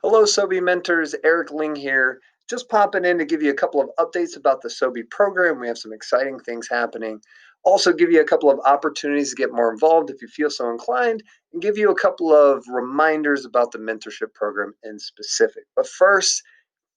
Hello, SOBI mentors. Eric Ling here. Just popping in to give you a couple of updates about the SOBI program. We have some exciting things happening. Also, give you a couple of opportunities to get more involved if you feel so inclined, and give you a couple of reminders about the mentorship program in specific. But first,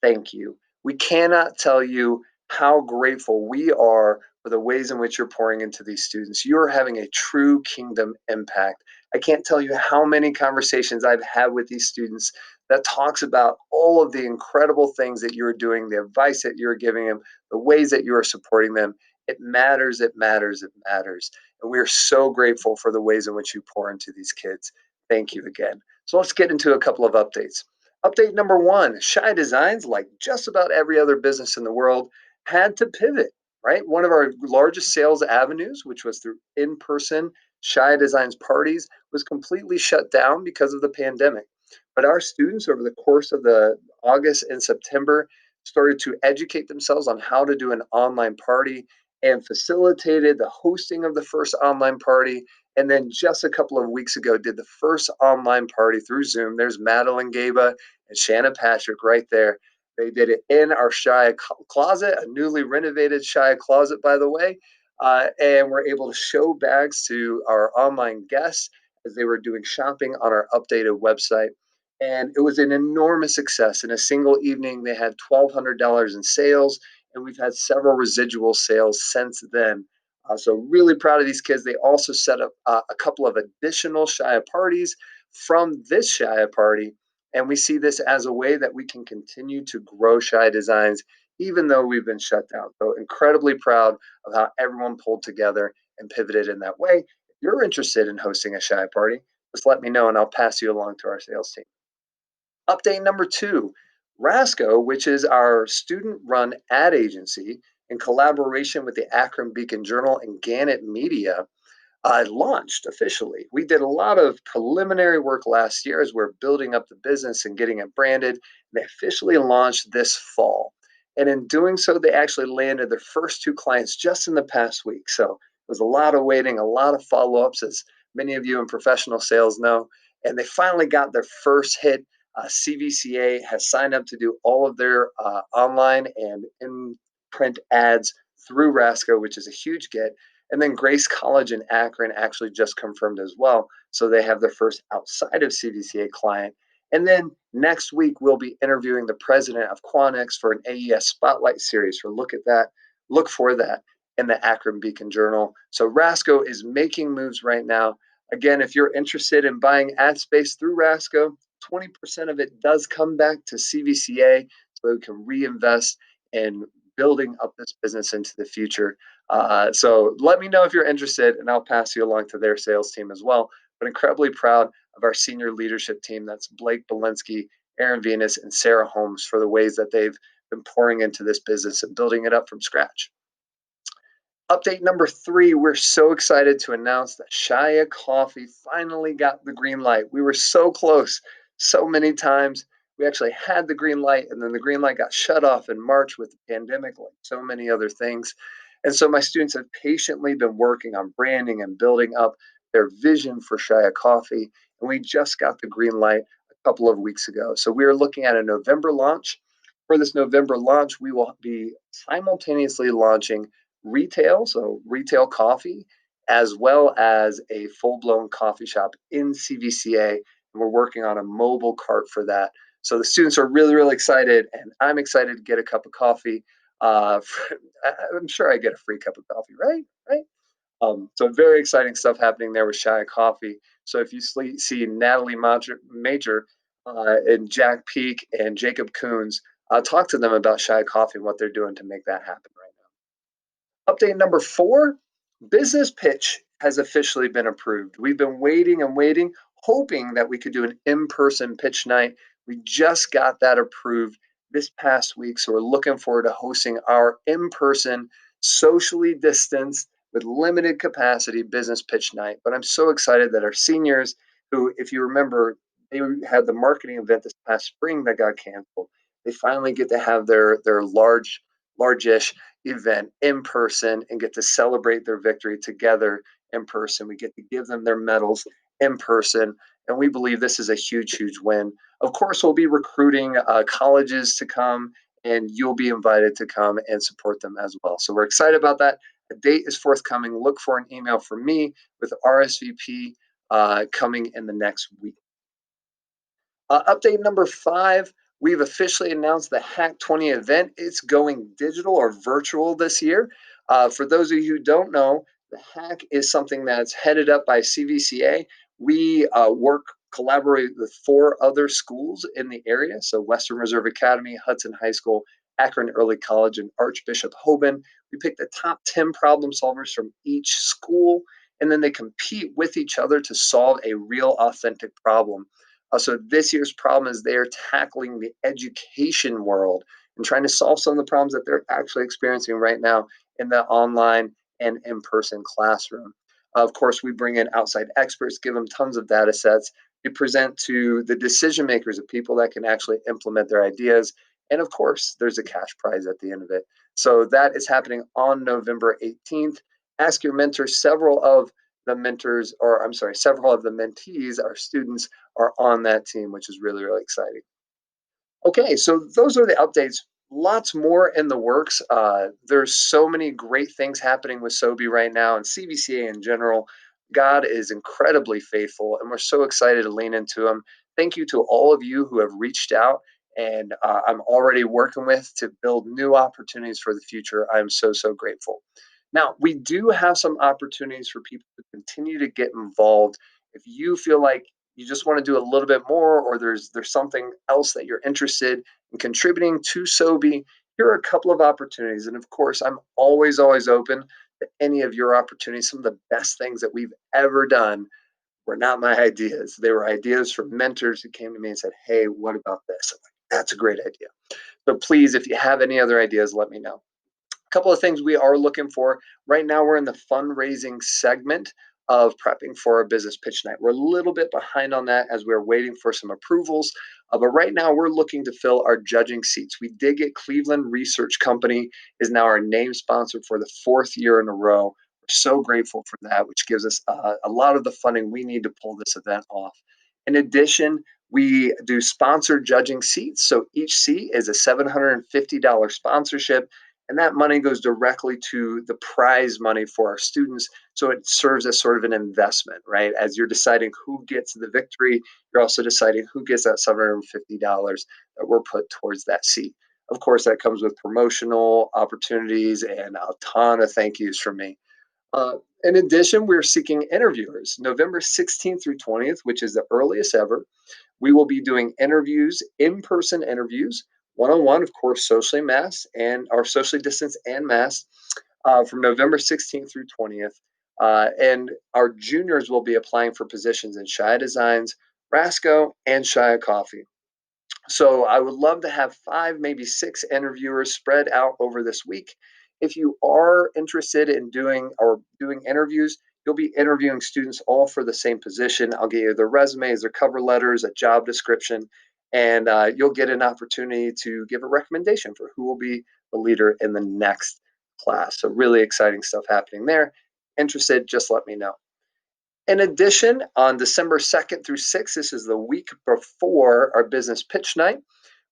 thank you. We cannot tell you how grateful we are for the ways in which you're pouring into these students. You're having a true kingdom impact. I can't tell you how many conversations I've had with these students that talks about all of the incredible things that you're doing, the advice that you're giving them, the ways that you are supporting them. It matters, it matters, it matters. And we are so grateful for the ways in which you pour into these kids. Thank you again. So let's get into a couple of updates. Update number one, Shy Designs, like just about every other business in the world, had to pivot, right? One of our largest sales avenues, which was through in person Shy Designs parties, was completely shut down because of the pandemic. But our students, over the course of the August and September, started to educate themselves on how to do an online party and facilitated the hosting of the first online party. And then just a couple of weeks ago, did the first online party through Zoom. There's Madeline Gaba and Shanna Patrick right there. They did it in our Shy closet, a newly renovated Shy closet, by the way. And we're able to show bags to our online guests as they were doing shopping on our updated website. And it was an enormous success. In a single evening, they had $1,200 in sales, and we've had several residual sales since then. So really proud of these kids. They also set up a couple of additional Shia parties from this Shia party, and we see this as a way that we can continue to grow Shia Designs even though we've been shut down. So incredibly proud of how everyone pulled together and pivoted in that way. If you're interested in hosting a Shia party, just let me know and I'll pass you along to our sales team. Update number two, Rasco, which is our student-run ad agency in collaboration with the Akron Beacon Journal and Gannett Media, launched officially. We did a lot of preliminary work last year as we're building up the business and getting it branded. They officially launched this fall. And in doing so, they actually landed their first two clients just in the past week. So it was a lot of waiting, a lot of follow ups, as many of you in professional sales know. And they finally got their first hit. CVCA has signed up to do all of their online and in print ads through Rasco, which is a huge get. And then Grace College in Akron actually just confirmed as well. So they have their first outside of CVCA client. And then next week, we'll be interviewing the president of Quanix for an AES Spotlight series. So look for that in the Akron Beacon Journal. So Rasco is making moves right now. Again, if you're interested in buying ad space through Rasco, 20% of it does come back to CVCA so we can reinvest in building up this business into the future. So let me know if you're interested, and I'll pass you along to their sales team as well. But incredibly proud of our senior leadership team. That's Blake Belinsky, Aaron Venus, and Sarah Holmes for the ways that they've been pouring into this business and building it up from scratch. Update number three, we're so excited to announce that Shia Coffee finally got the green light. We were so close so many times. We actually had the green light, and then the green light got shut off in March with the pandemic, like so many other things. And so my students have patiently been working on branding and building up their vision for Shia Coffee. And we just got the green light a couple of weeks ago. So we are looking at a November launch. For this November launch, we will be simultaneously launching retail, so retail coffee, as well as a full blown coffee shop in CVCA. And we're working on a mobile cart for that. So the students are really, really excited, and I'm excited to get a cup of coffee. I'm sure I get a free cup of coffee, right? Right. So very exciting stuff happening there with Shy Coffee. So if you see Natalie Major and Jack Peak and Jacob Coons, talk to them about Shy Coffee and what they're doing to make that happen right now. Update number four, business pitch has officially been approved. We've been waiting and waiting, hoping that we could do an in-person pitch night. We just got that approved this past week. So we're looking forward to hosting our in-person, socially distanced, with limited capacity business pitch night. But I'm so excited that our seniors, who, if you remember, they had the marketing event this past spring that got canceled. They finally get to have their large-ish event in person and get to celebrate their victory together in person. We get to give them their medals in person. And we believe this is a huge, huge win. Of course, we'll be recruiting colleges to come, and you'll be invited to come and support them as well. So we're excited about that. A date is forthcoming. Look for an email from me with RSVP coming in the next week. Update number 5, we've officially announced the Hack 20 event. It's going digital or virtual this year. For those of you who don't know, the Hack is something that's headed up by CVCA. We collaborate with 4 other schools in the area. So Western Reserve Academy, Hudson High School, Akron Early College, and Archbishop Hoban. We pick the top 10 problem solvers from each school, and then they compete with each other to solve a real authentic problem. So this year's problem is they're tackling the education world and trying to solve some of the problems that they're actually experiencing right now in the online and in-person classroom. Of course, we bring in outside experts, give them tons of data sets. We present to the decision makers of people that can actually implement their ideas. And of course, there's a cash prize at the end of it. So that is happening on November 18th. Ask your mentor. Several of the mentors, or I'm sorry, several of the mentees, our students, are on that team, which is really, really exciting. Okay, so those are the updates. Lots more in the works. There's so many great things happening with SOBI right now and CVCA in general. God is incredibly faithful, and we're so excited to lean into him. Thank you to all of you who have reached out and I'm already working with to build new opportunities for the future. I'm so, so grateful. Now, we do have some opportunities for people to continue to get involved. If you feel like you just want to do a little bit more, or there's something else that you're interested in contributing to SOBI, here are a couple of opportunities. And of course, I'm always, always open to any of your opportunities. Some of the best things that we've ever done were not my ideas. They were ideas from mentors who came to me and said, "Hey, what about this?" I'm like, "That's a great idea." So please, if you have any other ideas, let me know. Couple of things we are looking for. Right now, we're in the fundraising segment of prepping for our business pitch night. We're a little bit behind on that as we're waiting for some approvals. But right now, we're looking to fill our judging seats. We did get Cleveland Research Company is now our name sponsor for the 4th year in a row. We're so grateful for that, which gives us a lot of the funding we need to pull this event off. In addition, we do sponsored judging seats. So each seat is a $750 sponsorship, and that money goes directly to the prize money for our students. So it serves as sort of an investment, right? As you're deciding who gets the victory, you're also deciding who gets that $750 that we're put towards that seat. Of course, that comes with promotional opportunities and a ton of thank yous from me. Uh, in addition, we're seeking interviewers November 16th through 20th, which is the earliest ever. We will be doing interviews, in-person interviews, one-on-one, of course, socially masked and or socially distanced and masked, from November 16th through 20th. And our juniors will be applying for positions in Shia Designs, Rasco, and Shia Coffee. So I would love to have 5, maybe 6 interviewers spread out over this week. If you are interested in doing interviews, you'll be interviewing students all for the same position. I'll get you their resumes, their cover letters, a job description, and you'll get an opportunity to give a recommendation for who will be the leader in the next class. So really exciting stuff happening there. Interested, just let me know. In addition, on December 2nd through 6th, this is the week before our business pitch night,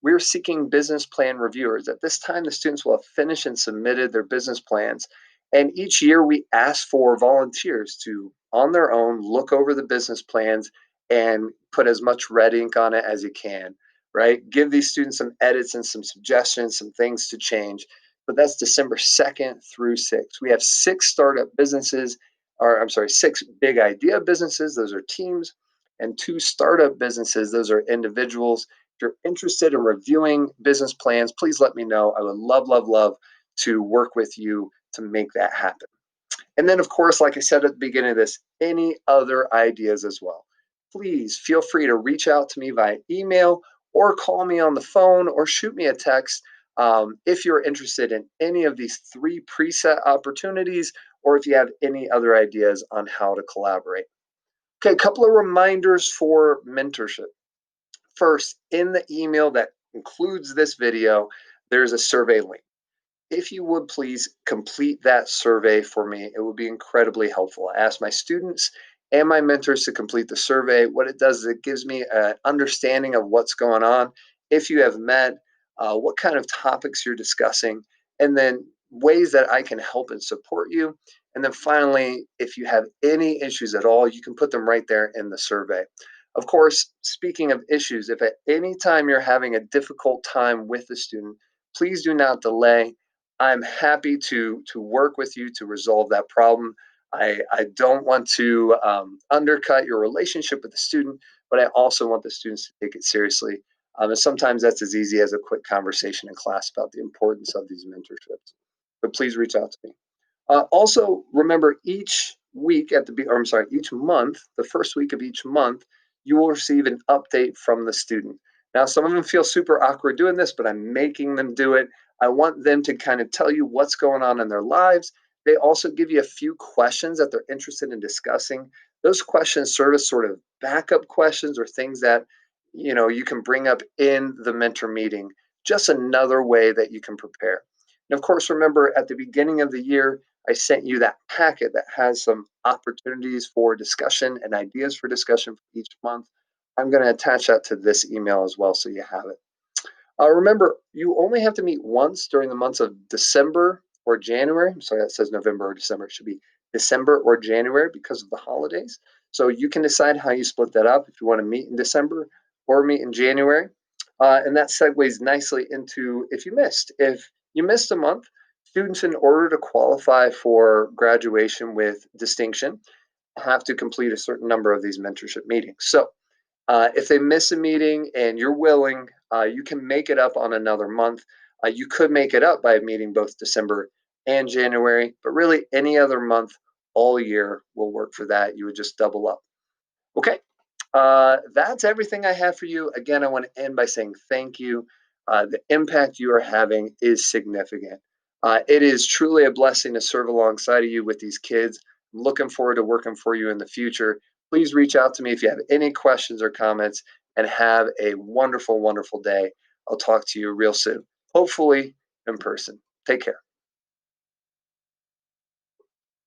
we're seeking business plan reviewers. At this time, the students will have finished and submitted their business plans. And each year we ask for volunteers to, on their own, look over the business plans and put as much red ink on it as you can, right? Give these students some edits and some suggestions, some things to change. But that's December 2nd through 6th. We have 6 startup businesses, or I'm sorry, 6 big idea businesses. Those are teams, and 2 startup businesses. Those are individuals. If you're interested in reviewing business plans, please let me know. I would love, love, love to work with you to make that happen. And then, of course, like I said at the beginning of this, any other ideas as well. Please feel free to reach out to me via email or call me on the phone or shoot me a text if you're interested in any of these 3 preset opportunities or if you have any other ideas on how to collaborate. Okay, a couple of reminders for mentorship. First, in the email that includes this video, there's a survey link. If you would please complete that survey for me, it would be incredibly helpful. I ask my students and my mentors to complete the survey. What it does is it gives me an understanding of what's going on, if you have met, what kind of topics you're discussing, and then ways that I can help and support you. And then finally, if you have any issues at all, you can put them right there in the survey. Of course, speaking of issues, if at any time you're having a difficult time with the student, please do not delay. I'm happy to work with you to resolve that problem. I don't want to undercut your relationship with the student, but I also want the students to take it seriously. And sometimes that's as easy as a quick conversation in class about the importance of these mentorships. But please reach out to me. Also, remember each week or I'm sorry, each month, the first week of each month, you will receive an update from the student. Now, some of them feel super awkward doing this, but I'm making them do it. I want them to kind of tell you what's going on in their lives. They also give you a few questions that they're interested in discussing. Those questions serve as sort of backup questions or things that you can bring up in the mentor meeting. Just another way that you can prepare. And of course, remember at the beginning of the year, I sent you that packet that has some opportunities for discussion and ideas for discussion for each month. I'm going to attach that to this email as well so you have it. Remember, you only have to meet once during the months of December or January. I'm sorry, that says November or December. It should be December or January because of the holidays. So you can decide how you split that up if you want to meet in December or meet in January. And that segues nicely into if you missed. If you missed a month, students, in order to qualify for graduation with distinction, have to complete a certain number of these mentorship meetings. So if they miss a meeting and you're willing, you can make it up on another month. You could make it up by meeting both December and January, but really any other month all year will work for that. You would just double up. Okay, that's everything I have for you. Again, I want to end by saying thank you. The impact you are having is significant. It is truly a blessing to serve alongside of you with these kids. I'm looking forward to working for you in the future. Please reach out to me if you have any questions or comments, and have a wonderful, wonderful day. I'll talk to you real soon, hopefully in person. Take care.